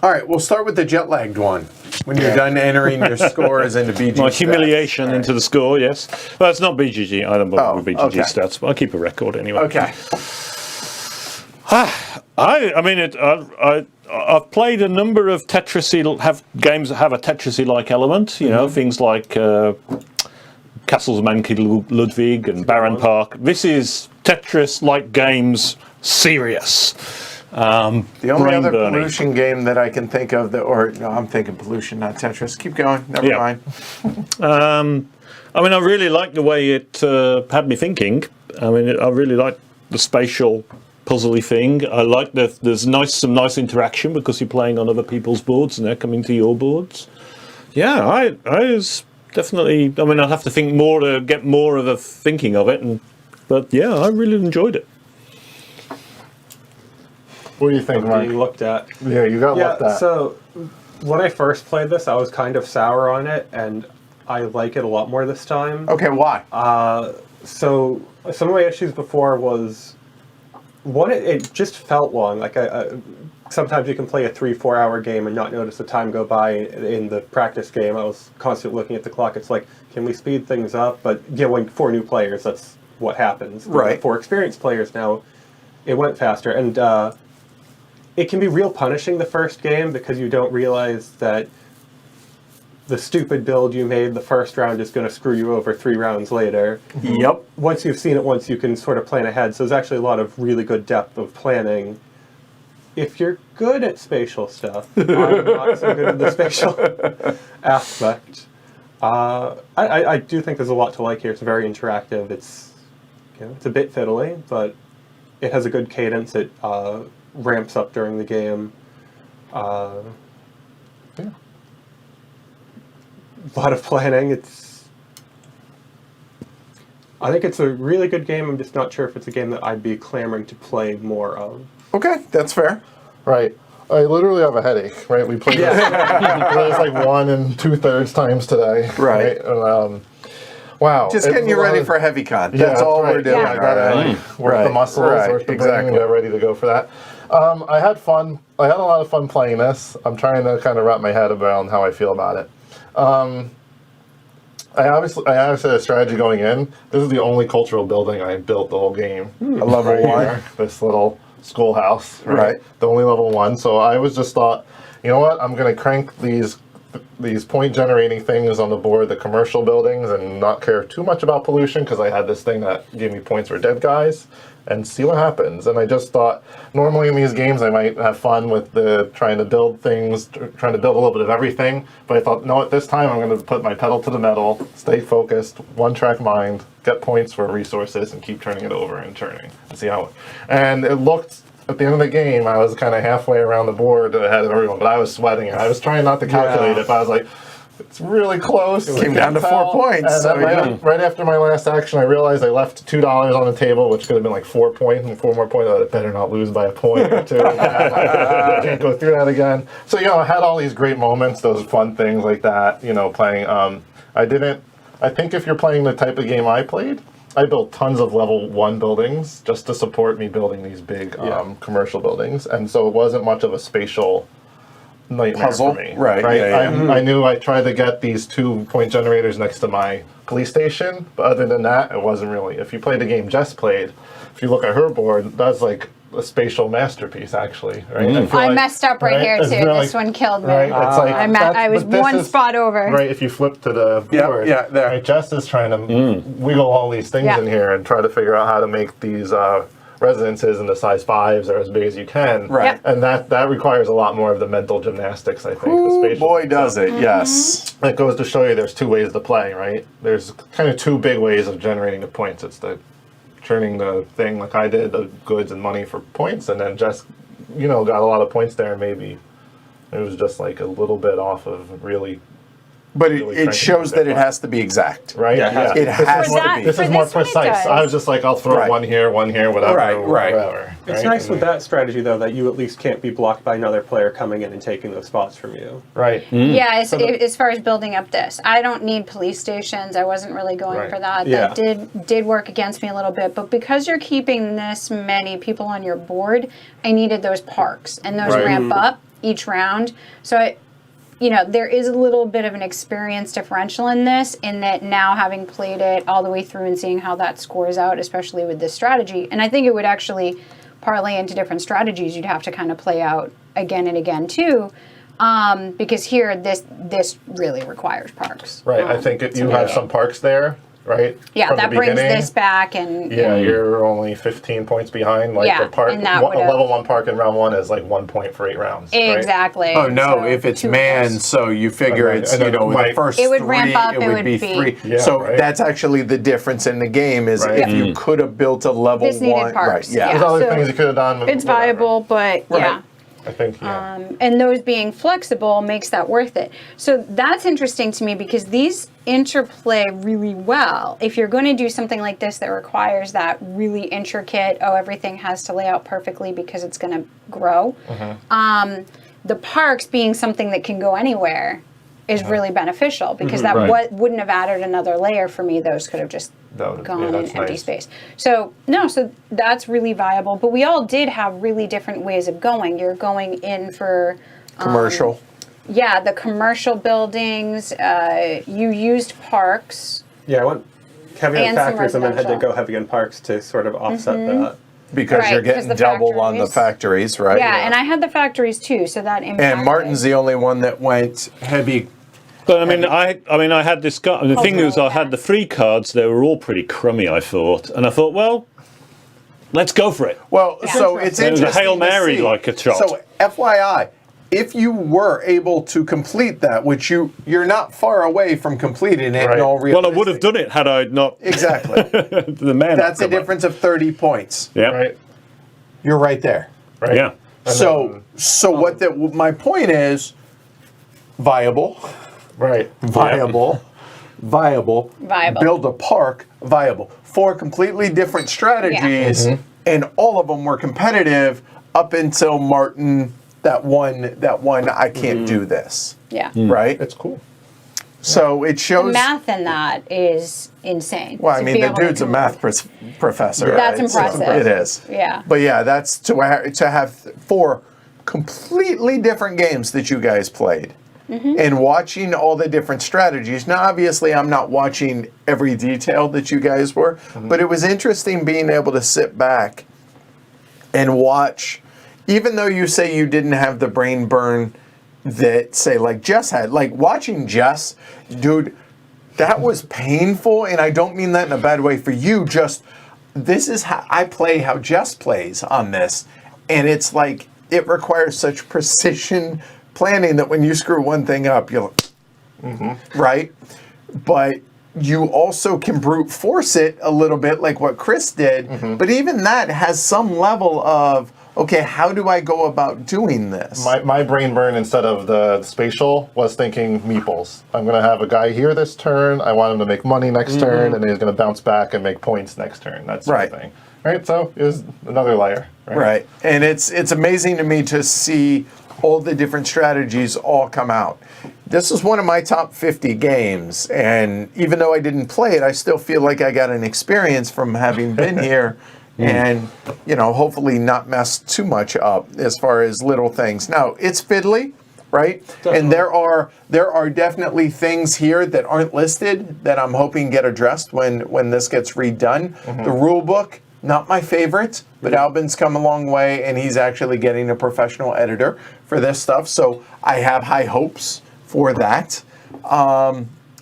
All right, we'll start with the jet-lagged one. When you're done entering your scores into BG My stats. humiliation into the score, yes. Well, it's not BGG. I don't bother with BGG okay. stats, but I keep a record anyway. Okay. I've played a number of games that have a Tetris-like element. You know, things like Castles of Manky Ludwig and Baron Park. This is Tetris-like games, serious. The only other pollution game that I can think of I'm thinking pollution, not Tetris. Keep going. Never mind. I really like the way it had me thinking. I really like the spatial puzzly thing. I like that there's some nice interaction because you're playing on other people's boards and they're coming to your boards. Yeah, I was definitely. I'd have to think more to get more of a thinking of it, but yeah, I really enjoyed it. What do you think, Mark? Being looked at. Yeah, you got looked at. So when I first played this, I was kind of sour on it, and I like it a lot more this time. Okay, why? So some of my issues before was, one, it just felt long. Like sometimes you can play a 3-4 hour game and not notice the time go by. In the practice game, I was constantly looking at the clock. It's like, can we speed things up? But for new players, that's what happens. Right. For experienced players now, it went faster. And it can be real punishing the first game because you don't realize that the stupid build you made the first round is going to screw you over 3 rounds later. Yep. Once you've seen it once, you can sort of plan ahead. So there's actually a lot of really good depth of planning. If you're good at spatial stuff, I'm not so good at the spatial aspect. I do think there's a lot to like here. It's very interactive. It's a bit fiddly, but it has a good cadence. It ramps up during the game. A lot of planning. I think it's a really good game. I'm just not sure if it's a game that I'd be clamoring to play more of. Okay, that's fair. Right. I literally have a headache, right? We played this like 1 2/3 times today. Right. Wow. Just getting you ready for heavy con. That's all we're doing. Yeah, I gotta work the muscles, work the brain, get ready to go for that. I had fun. I had a lot of fun playing this. I'm trying to kind of wrap my head around how I feel about it. I obviously had a strategy going in. This is the only cultural building I built the whole game. A level 1. Here, this little schoolhouse. Right. The only level 1. So I was just thought, you know what? I'm going to crank these point generating things on the board, the commercial buildings, and not care too much about pollution because I had this thing that gave me points for dead guys, and see what happens. And I just thought, normally in these games I might have fun with trying to build things, trying to build a little bit of everything, but I thought, no, at this time I'm going to put my pedal to the metal, stay focused, one-track mind, get points for resources, and keep turning it over and turning, and see how. And it looked, at the end of the game, I was kind of halfway around the board ahead of everyone, but I was sweating, and I was trying not to calculate it, but I was like, it's really close. It came down to 4 points. And right after my last action, I realized I left $2 on the table, which could have been like 4 points, and 4 more points. I better not lose by a point or two. I can't go through that again. So, I had all these great moments, those fun things like that, playing. I think if you're playing the type of game I played, I built tons of level 1 buildings just to support me building these big commercial buildings. And so it wasn't much of a spatial nightmare puzzle for me. Right. I knew I tried to get these 2 point generators next to my police station, but other than that, it wasn't really. If you play the game Jess played, if you look at her board, that's like a spatial masterpiece, actually. Right? I messed up right here too. This one killed me. Right? It's like I was one spot over. Right. If you flip to the board, there. Right, Jess is trying to wiggle all these things in here and try to figure out how to make these residences in the size 5s are as big as you can. Right. And that requires a lot more of the mental gymnastics, I think. Ooh, the spatial boy, does it, yes. That goes to show you there's 2 ways to play, right? There's kind of 2 big ways of generating the points. It's the turning the thing like I did, the goods and money for points, and then just, got a lot of points there, and maybe it was just like a little bit off of really. But it shows that it has to be exact. Right? Yeah. It has to be. This is more precise. I was just like, I'll throw one here, whatever. Right. It's nice with that strategy, though, that you at least can't be blocked by another player coming in and taking those spots from you. Right. Yeah, as far as building up this, I don't need police stations. I wasn't really going for that. Yeah. That did work against me a little bit. But because you're keeping this many people on your board, I needed those parks and those ramp up. each round. So there is a little bit of an experience differential in this, in that now having played it all the way through and seeing how that scores out, especially with this strategy. And I think it would actually parlay into different strategies you'd have to kind of play out again and again too. Because here, this really requires parks. Right. I think you have some parks there, right? Yeah, from that the brings beginning. this back, and You're only 15 points behind. Like Yeah, the park, and that a would've- level 1 park in round 1 is like 1 point for 8 rounds. Right? exactly. Oh no! So If it's 2 of man, those. so you figure Okay, it's and then the Mike- first It would 3, ramp up, it would be 3. Yeah, so right. that's actually the difference in the game is Right. if you could have built a level This needed 1, parks, right? Yeah. There's other so things you could have done. It's whatever. viable, but yeah. I think, yeah. And those being flexible makes that worth it. So that's interesting to me because these interplay really well. If you're going to do something like this that requires that really intricate, everything has to lay out perfectly because it's going to grow. The parks being something that can go anywhere is really beneficial because that Right. wouldn't have added another layer for me. Those could have just gone in that's empty nice. space. So that's really viable. But we all did have really different ways of going. You're going in for Commercial. the commercial buildings. You used parks. Yeah, I went heavy And on some factories and then had to residential. go heavy on parks to sort of offset that. Because Right, you're 'cause getting the double on the factories- factories, right? Yeah, and I had the factories too, so that impacted. And Martin's the only one that went heavy. But I had this card. And the thing is, I had the 3 cards. They were all pretty crummy, I thought, and I thought, well, let's go for it. Well, Yeah. so it's It was a interesting. Hail to Mary see. like a shot. So FYI, if you were able to complete that, which you're not far away from completing it Right. in all Well, I realistic. would have done it had I not. Exactly. The man. That's a come up. difference of 30 points. Yeah. Right. You're right there. Right. Yeah. And So my point is viable, Right. viable, viable, Viable. build a park, viable. 4 completely different strategies, and all of them were competitive up until Martin. That one. I can't do this. Yeah. Right. It's cool. So it The shows. math in that is insane. Well, I to mean, be the able to dude's a do math professor. That's right? So impressive. it is. Yeah. But yeah, that's to have 4 completely different games that you guys played. And watching all the different strategies. Now, obviously, I'm not watching every detail that you guys were, but it was interesting being able to sit back and watch, even though you say you didn't have the brain burn that, say, like Jess had. Like, watching Jess, dude, that was painful, and I don't mean that in a bad way for you, just this is how I play, how Jess plays on this, and it's like, it requires such precision planning that when you screw one thing up, you're like, right? But you also can brute force it a little bit like what Chris did, but even that has some level of, okay, how do I go about doing this? My brain burn instead of the spatial was thinking meeples. I'm going to have a guy here this turn. I want him to make money next turn, and then he's going to bounce back and make points next turn. That sort of Right. thing. Right? So it was another layer. Right. And it's amazing to me to see all the different strategies all come out. This is one of my top 50 games, and even though I didn't play it, I still feel like I got an experience from having been here and, hopefully not mess too much up as far as little things. Now, it's fiddly, right? And there are definitely things here that aren't listed that I'm hoping get addressed when this gets redone. The rule book, not my favorite, but Albin's come a long way, and he's actually getting a professional editor for this stuff. So I have high hopes for that.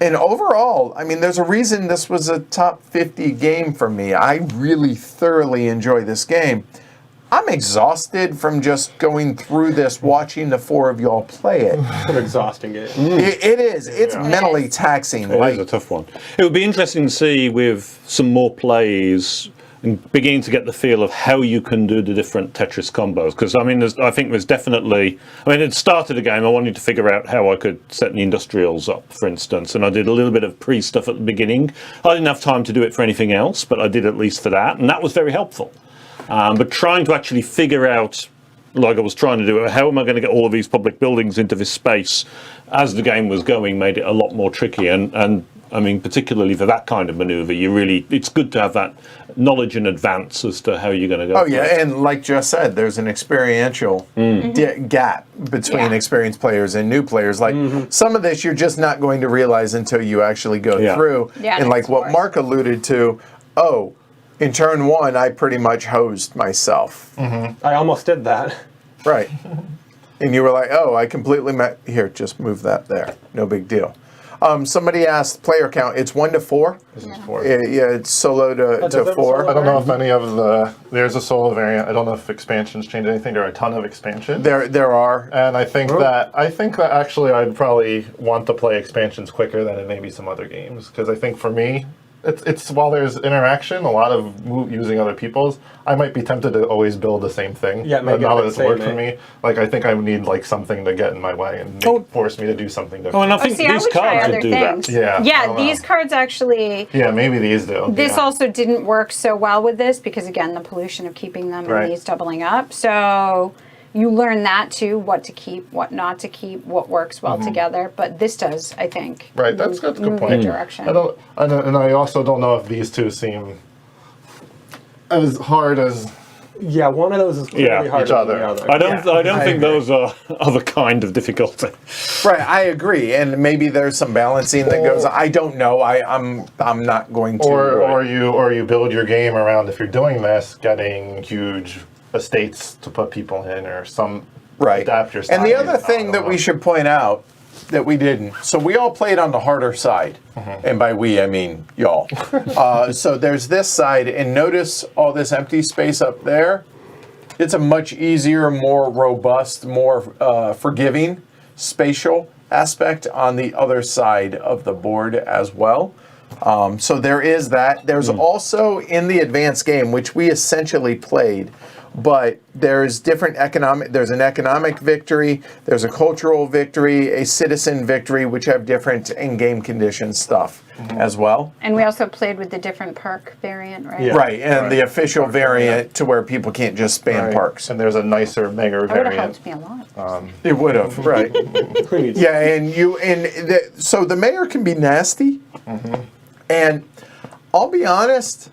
And overall, I mean, there's a reason this was a top 50 game for me. I really thoroughly enjoy this game. I'm exhausted from just going through this, watching the 4 of y'all play it. An exhausting game. It is. It's mentally taxing. It is a tough one. It would be interesting to see with some more plays and beginning to get the feel of how you can do the different Tetris combos. Because, I mean, I think there's definitely... I mean, it started a game, I wanted to figure out how I could set the industrials up, for instance, and I did a little bit of pre-stuff at the beginning. I didn't have time to do it for anything else, but I did at least for that, and that was very helpful. But trying to actually figure out like I was trying to do, how am I going to get all of these public buildings into this space as the game was going, made it a lot more tricky. And I mean, particularly for that kind of maneuver, it's good to have that knowledge in advance as to how you're going to go. Oh yeah, and like Jess said, there's an experiential gap between experienced players and new players. Like some of this, you're just not going to realize until you actually go through. Yeah, and like of what course. Mark alluded to, in turn one, I pretty much hosed myself. I almost did that. Right. And you were like, I completely here, just move that there. No big deal. Somebody asked player count. It's 1 to 4. This is 4. Yeah, it's solo to does it have a 4. solo? I don't know if any of there's a solo variant. I don't know if expansions change anything. There are a ton of expansions. There are. And I think that actually I'd probably want to play expansions quicker than in maybe some other games, because I think for me, it's while there's interaction, a lot of using other people's, I might be tempted to always build the same thing. Yeah, but maybe now the that it's same, worked for me, like I think I would need like something to get in my way and force me to do something different. Oh, and I think See, I these would try cards other would do things. that. Yeah, I Yeah, don't these know. cards actually. Yeah, maybe these do. This yeah. also didn't work so well with this because, again, the pollution of keeping them Right. and these doubling up. So you learn that too, what to keep, what not to keep, what works well together. But this does, I think. Right, that's a good move point. the direction. And I also don't know if these two seem as hard as Yeah, one of those is clearly Yeah, harder each than other. the other. I don't I think agree. those are of a kind of difficulty. Right, I agree, and maybe there's some balancing that goes. I don't know. I'm not going to. or you build your game around, if you're doing this, getting huge estates to put people in, or some right. adapt your And the style. other thing that we should point out that we didn't. So we all played on the harder side, and by we I mean y'all. So there's this side, and notice all this empty space up there. It's a much easier, more robust, more forgiving spatial aspect on the other side of the board as well. So there is that. There's also in the advanced game, which we essentially played, but there's different there's an economic victory, there's a cultural victory, a citizen victory, which have different in-game condition stuff as well. And we also played with the different park variant, right? Yeah. Right, and the official variant to where people can't just span Right. parks. And there's a nicer, bigger That would have variant. helped me a lot. It would have, right. Who needs Yeah, so the mayor can be nasty, and I'll be honest,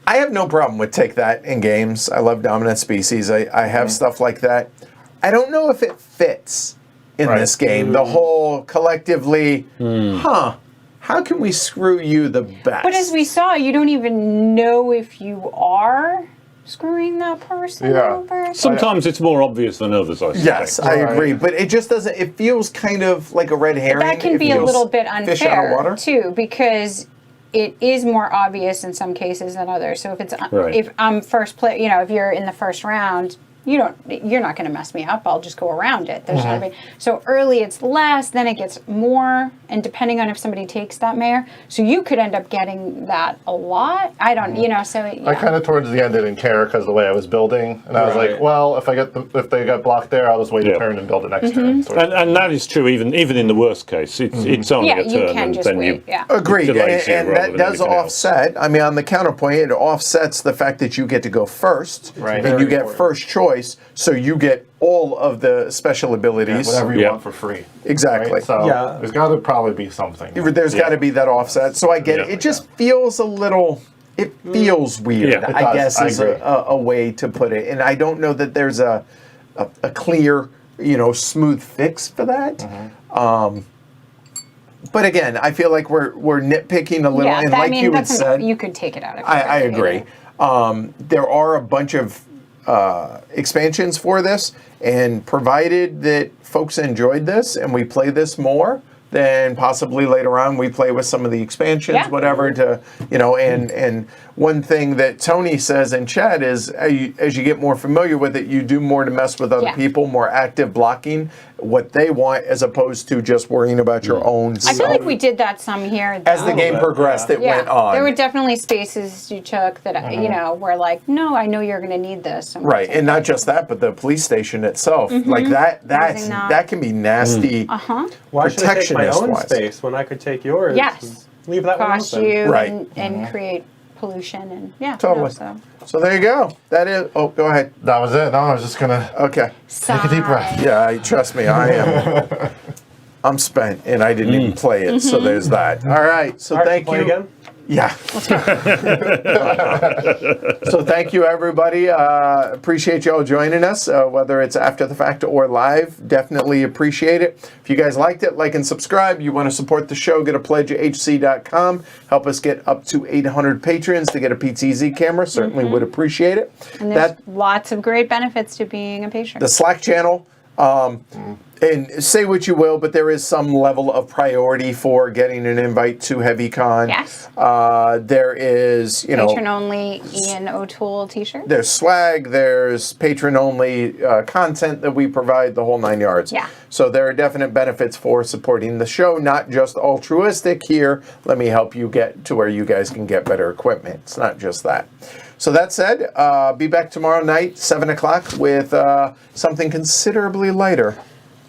I have no problem with take that in games. I love dominant species. I have stuff like that. I don't know if it fits in Right. this game. The whole collectively, how can we screw you the best? But as we saw, you don't even know if you are screwing that person Yeah. over. Sometimes it's more obvious than others, I suspect. Yes, I agree, but it just doesn't. It feels kind of like a red herring. That can It be a feels little bit fish out of unfair water. too, because it is more obvious in some cases than others. So if it's Right. if I'm first play, if you're in the first round, you're not going to mess me up. I'll just go around it. There's not so early it's less, then it gets more, and depending on if somebody takes that mayor, so you could end up getting that a lot. I don't, so yeah. I kind of towards the end didn't care because of the way I was building, and I was Right. like, well, if they get blocked there, I'll just wait Yeah. a turn and build the next turn. sort of. And that is true even in the worst case. It's only Yeah, a you turn, can and just then wait. Yeah. Agreed, delays you and rather that than does anything else. offset. I mean, on the counterpoint, it offsets the fact that you get to go first, Right. and Very you get important. first choice, so you get all of the special abilities. Whatever you Yeah. want for free. Exactly. Right? So Yeah. there's got to probably be something. There's got to be that offset. So I get it. Yeah. It just feels a little. It feels weird. Yeah, it I does. guess I is agree. a way to put it, and I don't know that there's a clear, smooth fix for that. But again, I feel like we're nitpicking a little, Yeah, and that, like you had that's said, you could take it out. If I you agree. There are a bunch of expansions for this, and provided that folks enjoyed this and we play this more, then possibly later on we play with some of the expansions, Yeah. whatever, to, and one thing that Tony says in chat is as you get more familiar with it, you do more to mess with other Yeah. people, more active blocking what they want as opposed to just worrying about your own I self. feel like we did that some here. As the though. game progressed, it went on. There were definitely spaces you took that, were like, no, I know you're going to need this. I'm gonna Right, take and it. not just that, but the police station itself, like that's Using that. that can be nasty. Why should I take my own protectionist-wise. space when I could take yours? Yes. and Leave that one Cost open. you Right. and create pollution and yeah. Totally. So there you go. That is. Oh, go ahead. That was it. No, I was just gonna Okay. take a deep breath. Yeah, trust me, I am. I'm spent, and I didn't even play it. So there's that. All right. So Art, thank play you. again? Yeah. So thank you, everybody. Appreciate you all joining us, whether it's after the fact or live. Definitely appreciate it. If you guys liked it, like and subscribe. You want to support the show, get a pledge at hc.com. Help us get up to 800 patrons to get a PTZ camera. Certainly would appreciate it. And there's lots of great benefits to being a patron. The Slack channel. And say what you will, but there is some level of priority for getting an invite to HeavyCon. Yes. There is, Patron only Ian O'Toole t-shirt. there's swag, there's patron-only content that we provide, the whole 9 yards. Yeah. So there are definite benefits for supporting the show, not just altruistic here. Let me help you get to where you guys can get better equipment. It's not just that. So that said, be back tomorrow night, 7 o'clock, with something considerably lighter.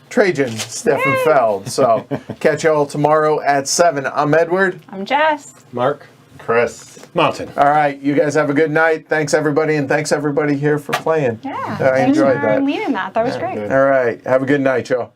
Trajan, Stefan Feld. So catch you all tomorrow at 7. I'm Edward. I'm Jess. Mark? Chris. Martin. All right, you guys have a good night. Thanks, everybody, and thanks, everybody here for playing. Yeah. I Thanks enjoyed for that. leading that. That was great. Good. All right, have a good night, y'all.